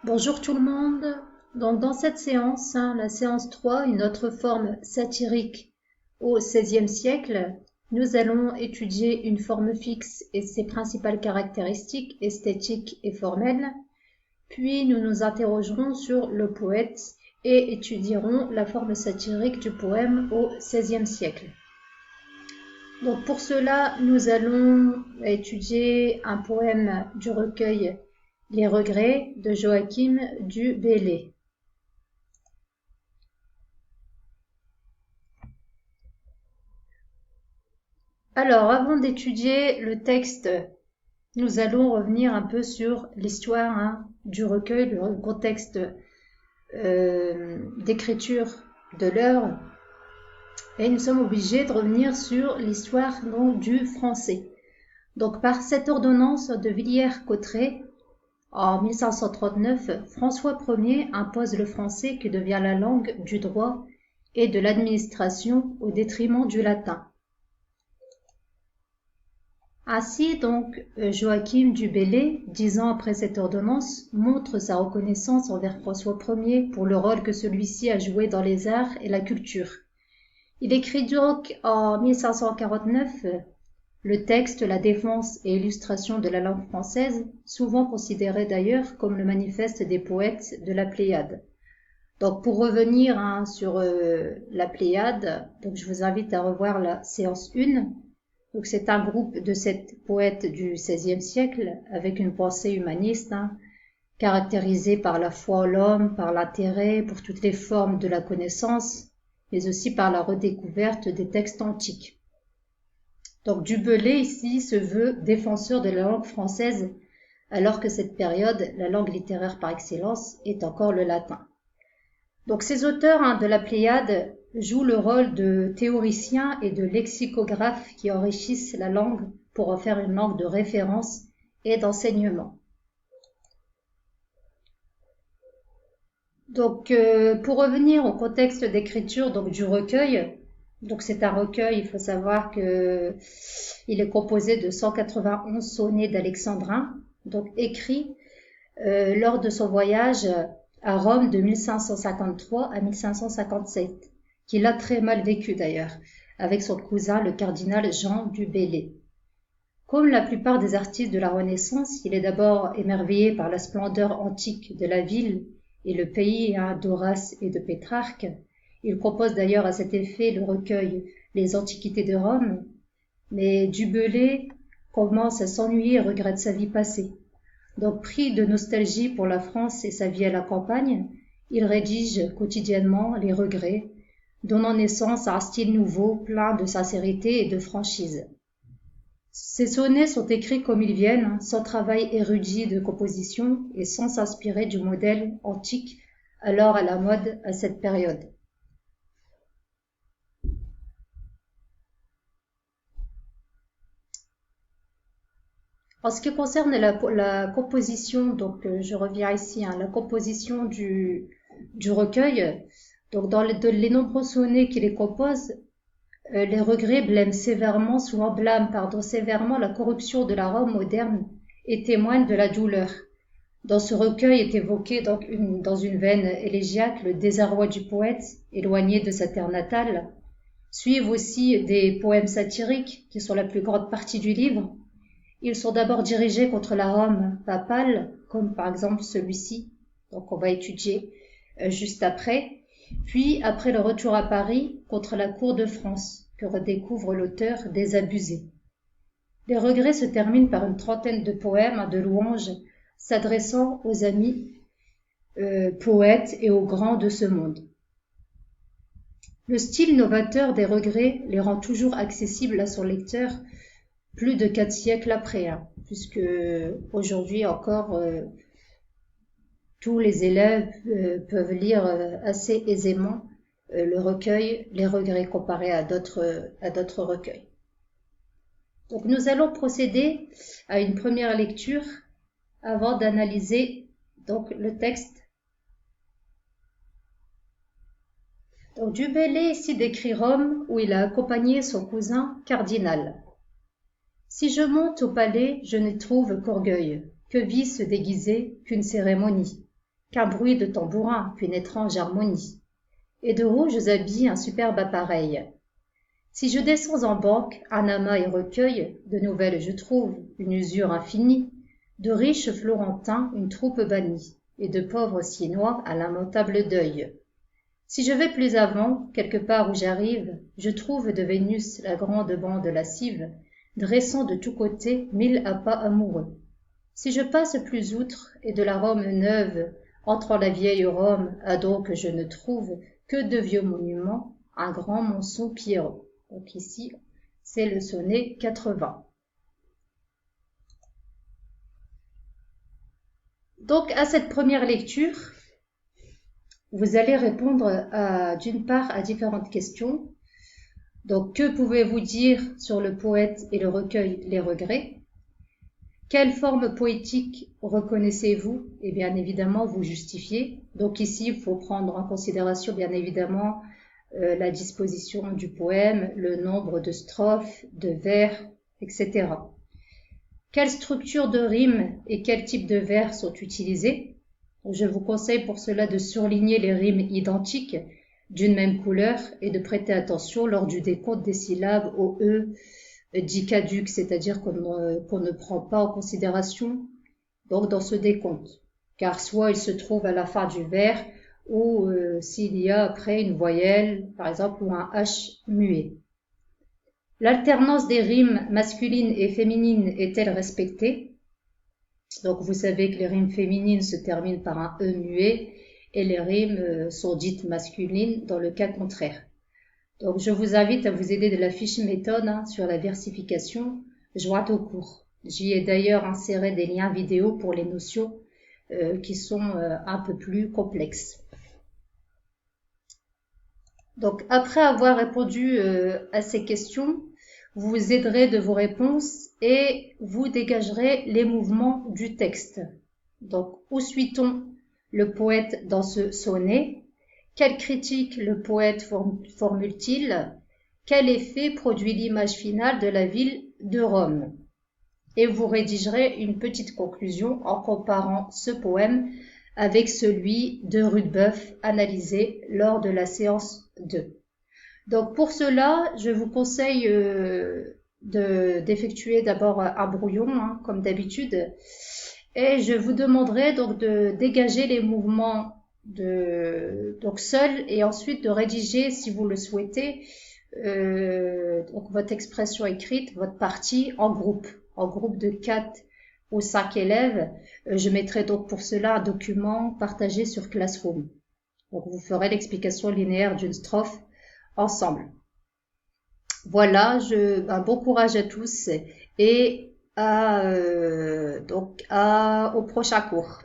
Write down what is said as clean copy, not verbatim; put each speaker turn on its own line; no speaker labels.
Bonjour tout le monde. Donc dans cette séance, la séance 3, une autre forme satirique au XVIe siècle, nous allons étudier une forme fixe et ses principales caractéristiques esthétiques et formelles. Puis nous nous interrogerons sur le poète et étudierons la forme satirique du poème au XVIe siècle. Donc pour cela, nous allons étudier un poème du recueil Les Regrets de Joachim du Bellay. Alors, avant d'étudier le texte, nous allons revenir un peu sur l'histoire du recueil, le contexte d'écriture de l'œuvre. Et nous sommes obligés de revenir sur l'histoire du français. Donc, par cette ordonnance de Villers-Cotterêts, en 1539, François Ier impose le français qui devient la langue du droit et de l'administration au détriment du latin. Ainsi donc, Joachim du Bellay, 10 ans après cette ordonnance, montre sa reconnaissance envers François Ier pour le rôle que celui-ci a joué dans les arts et la culture. Il écrit donc en 1549 le texte, la défense et illustration de la langue française, souvent considéré d'ailleurs comme le manifeste des poètes de la Pléiade. Donc pour revenir sur la Pléiade, donc je vous invite à revoir la séance 1. Donc c'est un groupe de 7 poètes du XVIe siècle avec une pensée humaniste, caractérisée par la foi en l'homme, par l'intérêt pour toutes les formes de la connaissance, mais aussi par la redécouverte des textes antiques. Donc du Bellay ici se veut défenseur de la langue française, alors que cette période, la langue littéraire par excellence, est encore le latin. Donc ces auteurs de la Pléiade jouent le rôle de théoriciens et de lexicographes qui enrichissent la langue pour en faire une langue de référence et d'enseignement. Donc pour revenir au contexte d'écriture du recueil, donc c'est un recueil, il faut savoir que il est composé de 191 sonnets d'alexandrins, donc écrits lors de son voyage à Rome de 1553 à 1557, qu'il a très mal vécu d'ailleurs, avec son cousin le cardinal Jean du Bellay. Comme la plupart des artistes de la Renaissance, il est d'abord émerveillé par la splendeur antique de la ville et le pays d'Horace et de Pétrarque. Il compose d'ailleurs à cet effet le recueil Les Antiquités de Rome, mais du Bellay commence à s'ennuyer et regrette sa vie passée. Donc pris de nostalgie pour la France et sa vie à la campagne, il rédige quotidiennement Les Regrets, donnant naissance à un style nouveau, plein de sincérité et de franchise. Ces sonnets sont écrits comme ils viennent, sans travail érudit de composition et sans s'inspirer du modèle antique alors à la mode à cette période. En ce qui concerne la composition, donc je reviens ici, la composition du recueil, donc dans les nombreux sonnets qui les composent, les regrets blâment sévèrement la corruption de la Rome moderne et témoignent de la douleur. Dans ce recueil est évoqué donc dans une veine élégiaque le désarroi du poète, éloigné de sa terre natale. Suivent aussi des poèmes satiriques, qui sont la plus grande partie du livre. Ils sont d'abord dirigés contre la Rome papale, comme par exemple celui-ci, donc on va étudier juste après. Puis, après le retour à Paris, contre la cour de France, que redécouvre l'auteur désabusé. Les regrets se terminent par une trentaine de poèmes de louanges s'adressant aux amis poètes et aux grands de ce monde. Le style novateur des regrets les rend toujours accessibles à son lecteur plus de 4 siècles après, puisque aujourd'hui encore tous les élèves peuvent lire assez aisément le recueil Les Regrets comparé à d'autres recueils. Donc nous allons procéder à une première lecture avant d'analyser donc le texte. Donc du Bellay ici décrit Rome où il a accompagné son cousin cardinal. Si je monte au palais, je ne trouve qu'orgueil, que vice déguisé, qu'une cérémonie. qu'un bruit de tambourin, qu'une étrange harmonie. Et de rouges habits un superbe appareil. Si je descends en banque, un amas et recueil, de nouvelles je trouve, une usure infinie, de riches Florentins, une troupe bannie, et de pauvres Siennois à lamentable deuil. Si je vais plus avant, quelque part où j'arrive, je trouve de Vénus la grande bande lascive, dressant de tous côtés 1000 appâts amoureux. Si je passe plus outre, et de la Rome neuve, entre la vieille Rome, à donc je ne trouve que de vieux monuments, un grand monceau pierreux. Donc ici, c'est le sonnet 80. Donc à cette première lecture, vous allez répondre d'une part à différentes questions. Donc que pouvez-vous dire sur le poète et le recueil Les Regrets? Quelle forme poétique reconnaissez-vous? Et bien évidemment, vous justifiez. Donc ici, il faut prendre en considération bien évidemment la disposition du poème, le nombre de strophes, de vers, etc. Quelle structure de rime et quel type de vers sont utilisés? Je vous conseille pour cela de surligner les rimes identiques d'une même couleur et de prêter attention lors du décompte des syllabes au E dit caduc, c'est-à-dire qu'on ne prend pas en considération donc dans ce décompte, car soit il se trouve à la fin du vers ou s'il y a après une voyelle, par exemple, ou un H muet. L'alternance des rimes masculines et féminines est-elle respectée? Donc vous savez que les rimes féminines se terminent par un E muet et les rimes sont dites masculines dans le cas contraire. Donc je vous invite à vous aider de la fiche méthode sur la versification jointe au cours. J'y ai d'ailleurs inséré des liens vidéo pour les notions qui sont un peu plus complexes. Donc après avoir répondu à ces questions, vous vous aiderez de vos réponses et vous dégagerez les mouvements du texte. Donc où suit-on le poète dans ce sonnet? Quelle critique le poète formule-t-il? Quel effet produit l'image finale de la ville de Rome? Et vous rédigerez une petite conclusion en comparant ce poème avec celui de Rudebeuf analysé lors de la séance 2. Donc pour cela, je vous conseille d'effectuer d'abord un brouillon, comme d'habitude, et je vous demanderai donc de dégager les mouvements donc seul et ensuite de rédiger, si vous le souhaitez, donc votre expression écrite, votre partie en groupe de 4 ou 5 élèves. Je mettrai donc pour cela un document partagé sur Classroom. Donc vous ferez l'explication linéaire d'une strophe ensemble. Voilà, bon courage à tous et au prochain cours.